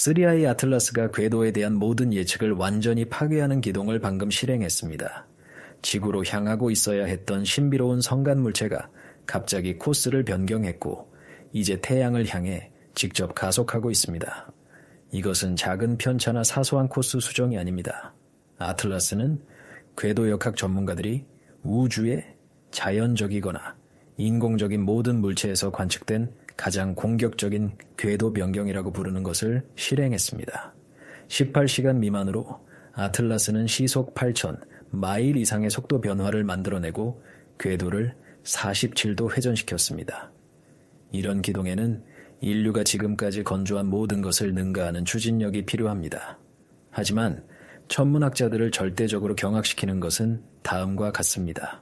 3I 아틀라스가 궤도에 대한 모든 예측을 완전히 파괴하는 기동을 방금 실행했습니다. 지구로 향하고 있어야 했던 신비로운 성간 물체가 갑자기 코스를 변경했고 이제 태양을 향해 직접 가속하고 있습니다. 이것은 작은 편차나 사소한 코스 수정이 아닙니다. 아틀라스는 궤도 역학 전문가들이 우주의 자연적이거나 인공적인 모든 물체에서 관측된 가장 공격적인 궤도 변경이라고 부르는 것을 실행했습니다. 18시간 미만으로 아틀라스는 시속 8,000 마일 이상의 속도 변화를 만들어내고 궤도를 47도 회전시켰습니다. 이런 기동에는 인류가 지금까지 건조한 모든 것을 능가하는 추진력이 필요합니다. 하지만 천문학자들을 절대적으로 경악시키는 것은 다음과 같습니다.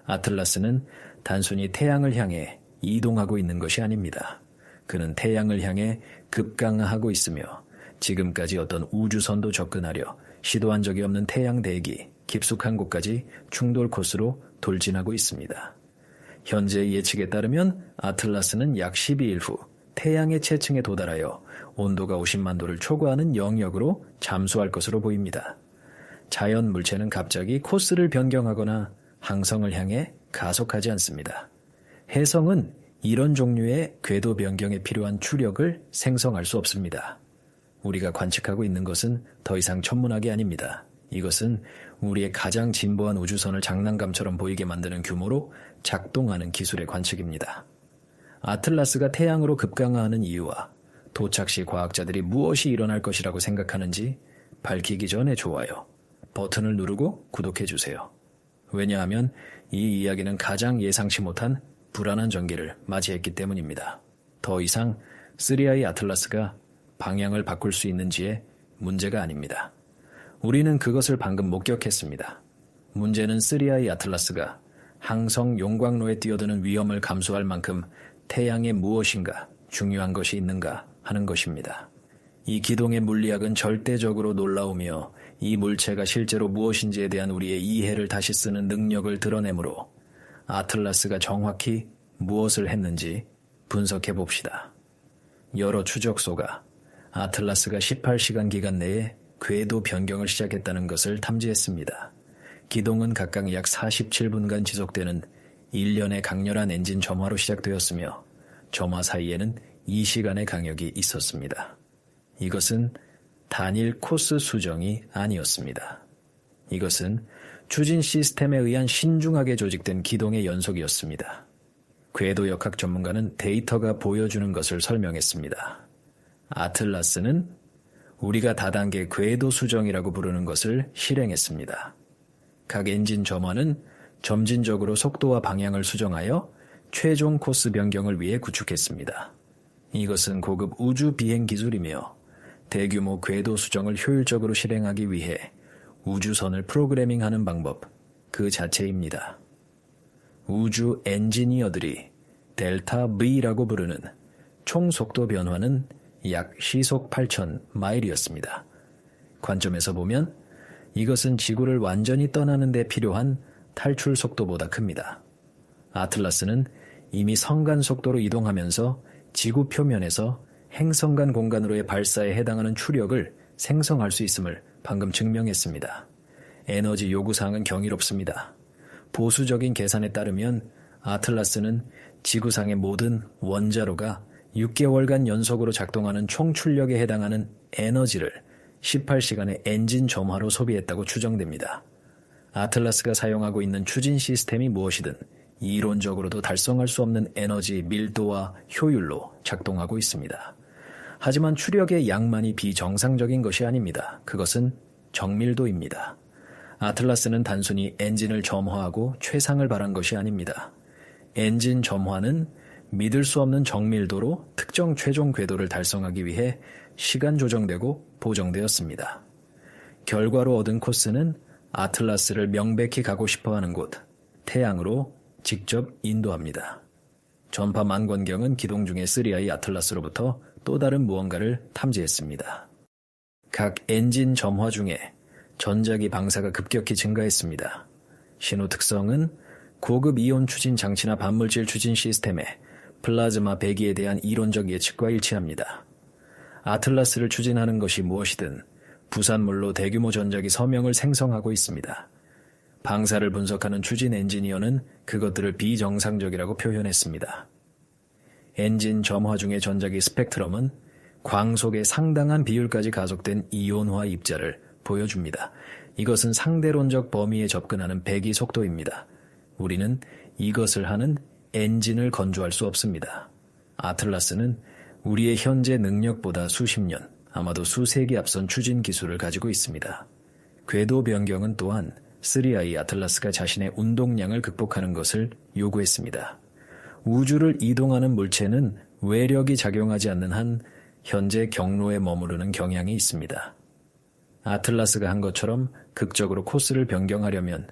아틀라스는 단순히 태양을 향해 이동하고 있는 것이 아닙니다. 그는 태양을 향해 급강하하고 있으며 지금까지 어떤 우주선도 접근하려 시도한 적이 없는 태양 대기, 깊숙한 곳까지 충돌 코스로 돌진하고 있습니다. 현재의 예측에 따르면 아틀라스는 약 12일 후 태양의 체층에 도달하여 온도가 50만 도를 초과하는 영역으로 잠수할 것으로 보입니다. 자연 물체는 갑자기 코스를 변경하거나 항성을 향해 가속하지 않습니다. 혜성은 이런 종류의 궤도 변경에 필요한 추력을 생성할 수 없습니다. 우리가 관측하고 있는 것은 더 이상 천문학이 아닙니다. 이것은 우리의 가장 진보한 우주선을 장난감처럼 보이게 만드는 규모로 작동하는 기술의 관측입니다. 아틀라스가 태양으로 급강하하는 이유와 도착 시 과학자들이 무엇이 일어날 것이라고 생각하는지 밝히기 전에 좋아요 버튼을 누르고 구독해주세요. 왜냐하면 이 이야기는 가장 예상치 못한 불안한 전개를 맞이했기 때문입니다. 더 이상 3I 아틀라스가 방향을 바꿀 수 있는지에 문제가 아닙니다. 우리는 그것을 방금 목격했습니다. 문제는 3I 아틀라스가 항성 용광로에 뛰어드는 위험을 감수할 만큼 태양에 무엇인가 중요한 것이 있는가 하는 것입니다. 이 기동의 물리학은 절대적으로 놀라우며 이 물체가 실제로 무엇인지에 대한 우리의 이해를 다시 쓰는 능력을 드러내므로 아틀라스가 정확히 무엇을 했는지 분석해 봅시다. 여러 추적소가 아틀라스가 18시간 기간 내에 궤도 변경을 시작했다는 것을 탐지했습니다. 기동은 각각 약 47분간 지속되는 일련의 강렬한 엔진 점화로 시작되었으며 점화 사이에는 2시간의 강역이 있었습니다. 이것은 단일 코스 수정이 아니었습니다. 이것은 추진 시스템에 의한 신중하게 조직된 기동의 연속이었습니다. 궤도 역학 전문가는 데이터가 보여주는 것을 설명했습니다. 아틀라스는 우리가 다단계 궤도 수정이라고 부르는 것을 실행했습니다. 각 엔진 점화는 점진적으로 속도와 방향을 수정하여 최종 코스 변경을 위해 구축했습니다. 이것은 고급 우주 비행 기술이며 대규모 궤도 수정을 효율적으로 실행하기 위해 우주선을 프로그래밍하는 방법 그 자체입니다. 우주 엔지니어들이 델타 V라고 부르는 총 속도 변화는 약 시속 8,000 마일이었습니다. 관점에서 보면 이것은 지구를 완전히 떠나는 데 필요한 탈출 속도보다 큽니다. 아틀라스는 이미 성간 속도로 이동하면서 지구 표면에서 행성간 공간으로의 발사에 해당하는 추력을 생성할 수 있음을 방금 증명했습니다. 에너지 요구사항은 경이롭습니다. 보수적인 계산에 따르면 아틀라스는 지구상의 모든 원자로가 6개월간 연속으로 작동하는 총 출력에 해당하는 에너지를 18시간의 엔진 점화로 소비했다고 추정됩니다. 아틀라스가 사용하고 있는 추진 시스템이 무엇이든 이론적으로도 달성할 수 없는 에너지 밀도와 효율로 작동하고 있습니다. 하지만 추력의 양만이 비정상적인 것이 아닙니다. 그것은 정밀도입니다. 아틀라스는 단순히 엔진을 점화하고 최상을 바란 것이 아닙니다. 엔진 점화는 믿을 수 없는 정밀도로 특정 최종 궤도를 달성하기 위해 시간 조정되고 보정되었습니다. 결과로 얻은 코스는 아틀라스를 명백히 가고 싶어하는 곳, 태양으로 직접 인도합니다. 전파 만권경은 기동 중에 3I 아틀라스로부터 또 다른 무언가를 탐지했습니다. 각 엔진 점화 중에 전자기 방사가 급격히 증가했습니다. 신호 특성은 고급 이온 추진 장치나 반물질 추진 시스템의 플라즈마 배기에 대한 이론적 예측과 일치합니다. 아틀라스를 추진하는 것이 무엇이든 부산물로 대규모 전자기 서명을 생성하고 있습니다. 방사를 분석하는 추진 엔지니어는 그것들을 비정상적이라고 표현했습니다. 엔진 점화 중의 전자기 스펙트럼은 광속의 상당한 비율까지 가속된 이온화 입자를 보여줍니다. 이것은 상대론적 범위에 접근하는 배기 속도입니다. 우리는 이것을 하는 엔진을 건조할 수 없습니다. 아틀라스는 우리의 현재 능력보다 수십 년, 아마도 수세기 앞선 추진 기술을 가지고 있습니다. 궤도 변경은 또한 3I 아틀라스가 자신의 운동량을 극복하는 것을 요구했습니다. 우주를 이동하는 물체는 외력이 작용하지 않는 한 현재 경로에 머무르는 경향이 있습니다. 아틀라스가 한 것처럼 극적으로 코스를 변경하려면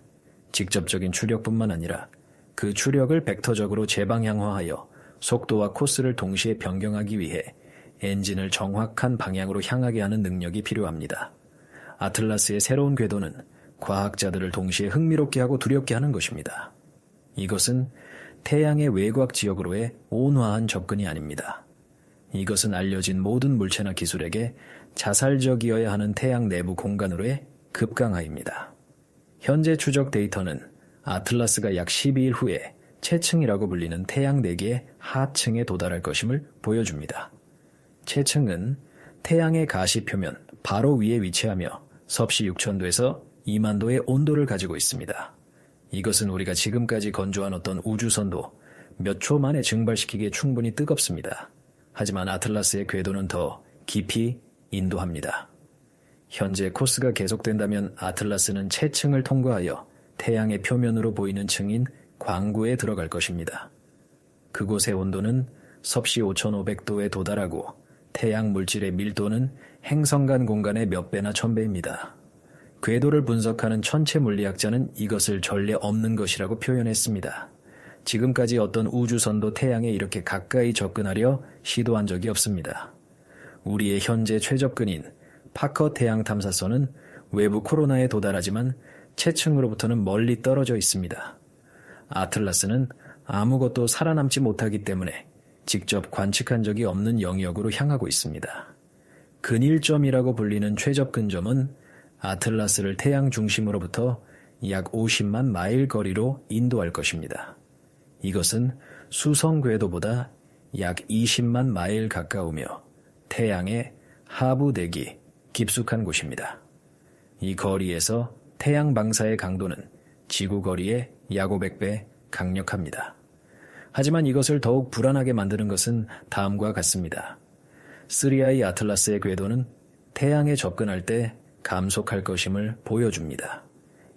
직접적인 추력뿐만 아니라 그 추력을 벡터적으로 재방향화하여 속도와 코스를 동시에 변경하기 위해 엔진을 정확한 방향으로 향하게 하는 능력이 필요합니다. 아틀라스의 새로운 궤도는 과학자들을 동시에 흥미롭게 하고 두렵게 하는 것입니다. 이것은 태양의 외곽 지역으로의 온화한 접근이 아닙니다. 이것은 알려진 모든 물체나 기술에게 자살적이어야 하는 태양 내부 공간으로의 급강하입니다. 현재 추적 데이터는 아틀라스가 약 12일 후에 채층이라고 불리는 태양 내기의 하층에 도달할 것임을 보여줍니다. 채층은 태양의 가시표면 바로 위에 위치하며 섭씨 6000도에서 2만도의 온도를 가지고 있습니다. 이것은 우리가 지금까지 건조한 어떤 우주선도 몇 초 만에 증발시키기에 충분히 뜨겁습니다. 하지만 아틀라스의 궤도는 더 깊이 인도합니다. 현재 코스가 계속된다면 아틀라스는 채층을 통과하여 태양의 표면으로 보이는 층인 광구에 들어갈 것입니다. 그곳의 온도는 섭씨 5500도에 도달하고 태양 물질의 밀도는 행성 간 공간의 몇 배나 1000배입니다. 궤도를 분석하는 천체 물리학자는 이것을 전례 없는 것이라고 표현했습니다. 지금까지 어떤 우주선도 태양에 이렇게 가까이 접근하려 시도한 적이 없습니다. 우리의 현재 최접근인 파커 태양 탐사선은 외부 코로나에 도달하지만 채층으로부터는 멀리 떨어져 있습니다. 아틀라스는 아무것도 살아남지 못하기 때문에 직접 관측한 적이 없는 영역으로 향하고 있습니다. 근일점이라고 불리는 최접근점은 아틀라스를 태양 중심으로부터 약 50만 마일 거리로 인도할 것입니다. 이것은 수성 궤도보다 약 20만 마일 가까우며 태양의 하부 대기 깊숙한 곳입니다. 이 거리에서 태양 방사의 강도는 지구 거리의 약 500배 강력합니다. 하지만 이것을 더욱 불안하게 만드는 것은 다음과 같습니다. 3I 아틀라스의 궤도는 태양에 접근할 때 감속할 것임을 보여줍니다.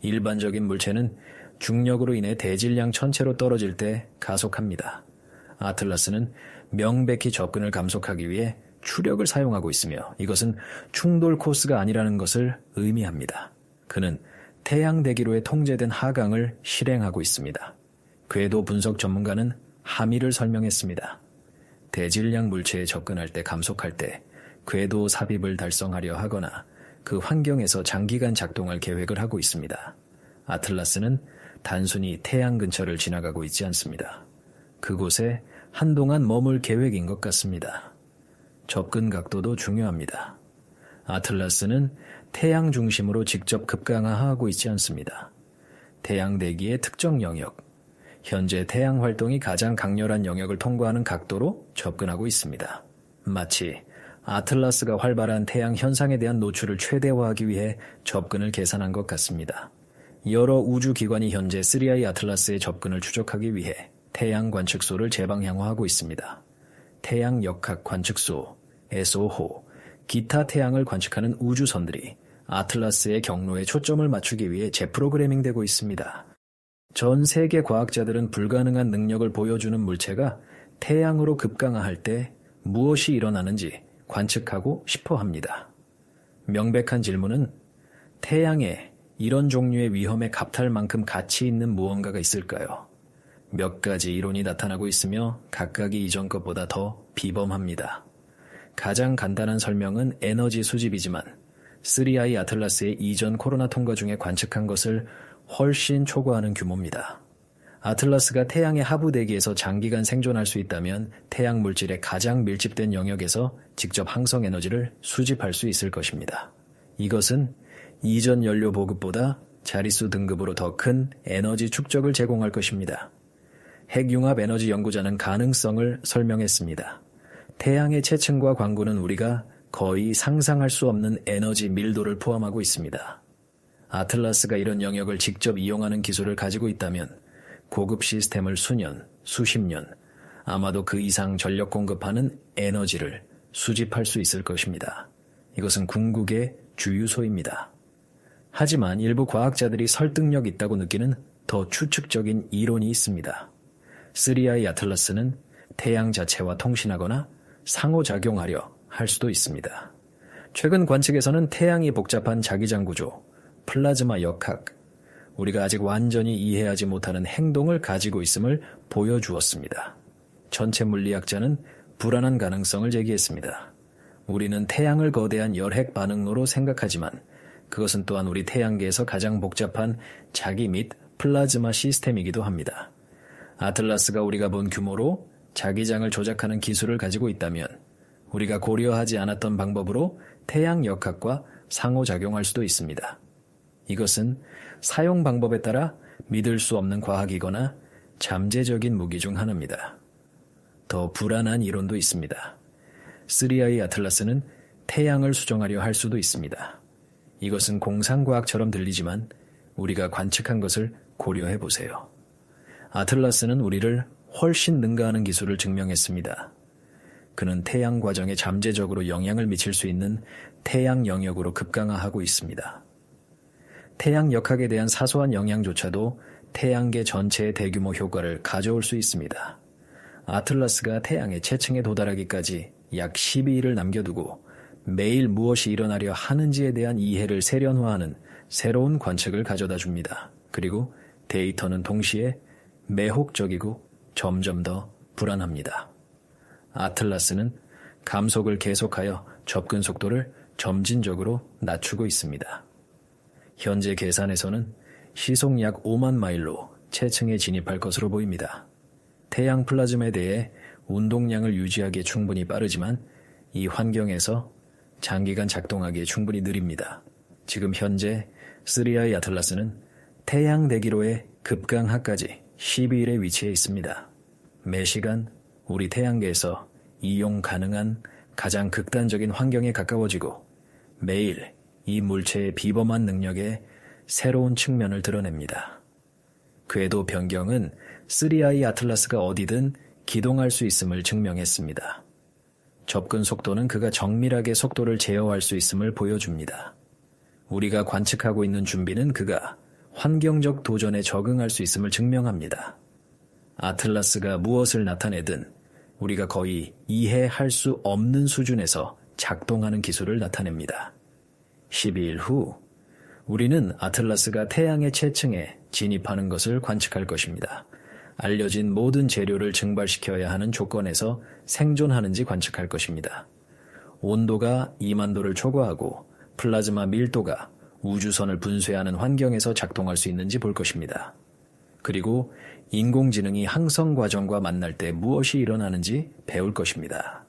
일반적인 물체는 중력으로 인해 대질량 천체로 떨어질 때 가속합니다. 아틀라스는 명백히 접근을 감속하기 위해 추력을 사용하고 있으며 이것은 충돌 코스가 아니라는 것을 의미합니다. 그는 태양 대기로에 통제된 하강을 실행하고 있습니다. 궤도 분석 전문가는 함의를 설명했습니다. 대질량 물체에 접근할 때 감속할 때 궤도 삽입을 달성하려 하거나 그 환경에서 장기간 작동할 계획을 하고 있습니다. 아틀라스는 단순히 태양 근처를 지나가고 있지 않습니다. 그곳에 한동안 머물 계획인 것 같습니다. 접근 각도도 중요합니다. 아틀라스는 태양 중심으로 직접 급강하하고 있지 않습니다. 태양 대기의 특정 영역, 현재 태양 활동이 가장 강렬한 영역을 통과하는 각도로 접근하고 있습니다. 마치 아틀라스가 활발한 태양 현상에 대한 노출을 최대화하기 위해 접근을 계산한 것 같습니다. 여러 우주기관이 현재 3I 아틀라스의 접근을 추적하기 위해 태양 관측소를 재방향화하고 있습니다. 태양 역학 관측소, SO호, 기타 태양을 관측하는 우주선들이 아틀라스의 경로에 초점을 맞추기 위해 재프로그래밍되고 있습니다. 전 세계 과학자들은 불가능한 능력을 보여주는 물체가 태양으로 급강하할 때 무엇이 일어나는지 관측하고 싶어 합니다. 명백한 질문은 태양에 이런 종류의 위험에 갑탈 만큼 가치 있는 무언가가 있을까요? 몇 가지 이론이 나타나고 있으며 각각이 이전 것보다 더 비범합니다. 가장 간단한 설명은 에너지 수집이지만 3I 아틀라스의 이전 코로나 통과 중에 관측한 것을 훨씬 초과하는 규모입니다. 아틀라스가 태양의 하부 대기에서 장기간 생존할 수 있다면 태양 물질의 가장 밀집된 영역에서 직접 항성 에너지를 수집할 수 있을 것입니다. 이것은 이전 연료 보급보다 자릿수 등급으로 더 큰 에너지 축적을 제공할 것입니다. 핵융합 에너지 연구자는 가능성을 설명했습니다. 태양의 체층과 광구는 우리가 거의 상상할 수 없는 에너지 밀도를 포함하고 있습니다. 아틀라스가 이런 영역을 직접 이용하는 기술을 가지고 있다면 고급 시스템을 수년, 수십 년, 아마도 그 이상 전력 공급하는 에너지를 수집할 수 있을 것입니다. 이것은 궁극의 주유소입니다. 하지만 일부 과학자들이 설득력 있다고 느끼는 더 추측적인 이론이 있습니다. 3I 아틀라스는 태양 자체와 통신하거나 상호작용하려 할 수도 있습니다. 최근 관측에서는 태양이 복잡한 자기장 구조, 플라즈마 역학, 우리가 아직 완전히 이해하지 못하는 행동을 가지고 있음을 보여주었습니다. 전체 물리학자는 불안한 가능성을 제기했습니다. 우리는 태양을 거대한 열핵 반응로로 생각하지만 그것은 또한 우리 태양계에서 가장 복잡한 자기 및 플라즈마 시스템이기도 합니다. 아틀라스가 우리가 본 규모로 자기장을 조작하는 기술을 가지고 있다면 우리가 고려하지 않았던 방법으로 태양 역학과 상호작용할 수도 있습니다. 이것은 사용 방법에 따라 믿을 수 없는 과학이거나 잠재적인 무기 중 하나입니다. 더 불안한 이론도 있습니다. 3I 아틀라스는 태양을 수정하려 할 수도 있습니다. 이것은 공상과학처럼 들리지만 우리가 관측한 것을 고려해 보세요. 아틀라스는 우리를 훨씬 능가하는 기술을 증명했습니다. 그는 태양 과정에 잠재적으로 영향을 미칠 수 있는 태양 영역으로 급강화하고 있습니다. 태양 역학에 대한 사소한 영향조차도 태양계 전체의 대규모 효과를 가져올 수 있습니다. 아틀라스가 태양의 체층에 도달하기까지 약 12일을 남겨두고 매일 무엇이 일어나려 하는지에 대한 이해를 세련화하는 새로운 관측을 가져다 줍니다. 그리고 데이터는 동시에 매혹적이고 점점 더 불안합니다. 아틀라스는 감속을 계속하여 접근 속도를 점진적으로 낮추고 있습니다. 현재 계산에서는 시속 약 5만 마일로 체층에 진입할 것으로 보입니다. 태양 플라즘에 대해 운동량을 유지하기에 충분히 빠르지만 이 환경에서 장기간 작동하기에 충분히 느립니다. 지금 현재 3I 아틀라스는 태양 대기로의 급강하까지 12일에 위치해 있습니다. 매시간 우리 태양계에서 이용 가능한 가장 극단적인 환경에 가까워지고 매일 이 물체의 비범한 능력의 새로운 측면을 드러냅니다. 궤도 변경은 3I 아틀라스가 어디든 기동할 수 있음을 증명했습니다. 접근 속도는 그가 정밀하게 속도를 제어할 수 있음을 보여줍니다. 우리가 관측하고 있는 준비는 그가 환경적 도전에 적응할 수 있음을 증명합니다. 아틀라스가 무엇을 나타내든 우리가 거의 이해할 수 없는 수준에서 작동하는 기술을 나타냅니다. 12일 후 우리는 아틀라스가 태양의 체층에 진입하는 것을 관측할 것입니다. 알려진 모든 재료를 증발시켜야 하는 조건에서 생존하는지 관측할 것입니다. 온도가 2만 도를 초과하고 플라즈마 밀도가 우주선을 분쇄하는 환경에서 작동할 수 있는지 볼 것입니다. 그리고 인공지능이 항성 과정과 만날 때 무엇이 일어나는지 배울 것입니다.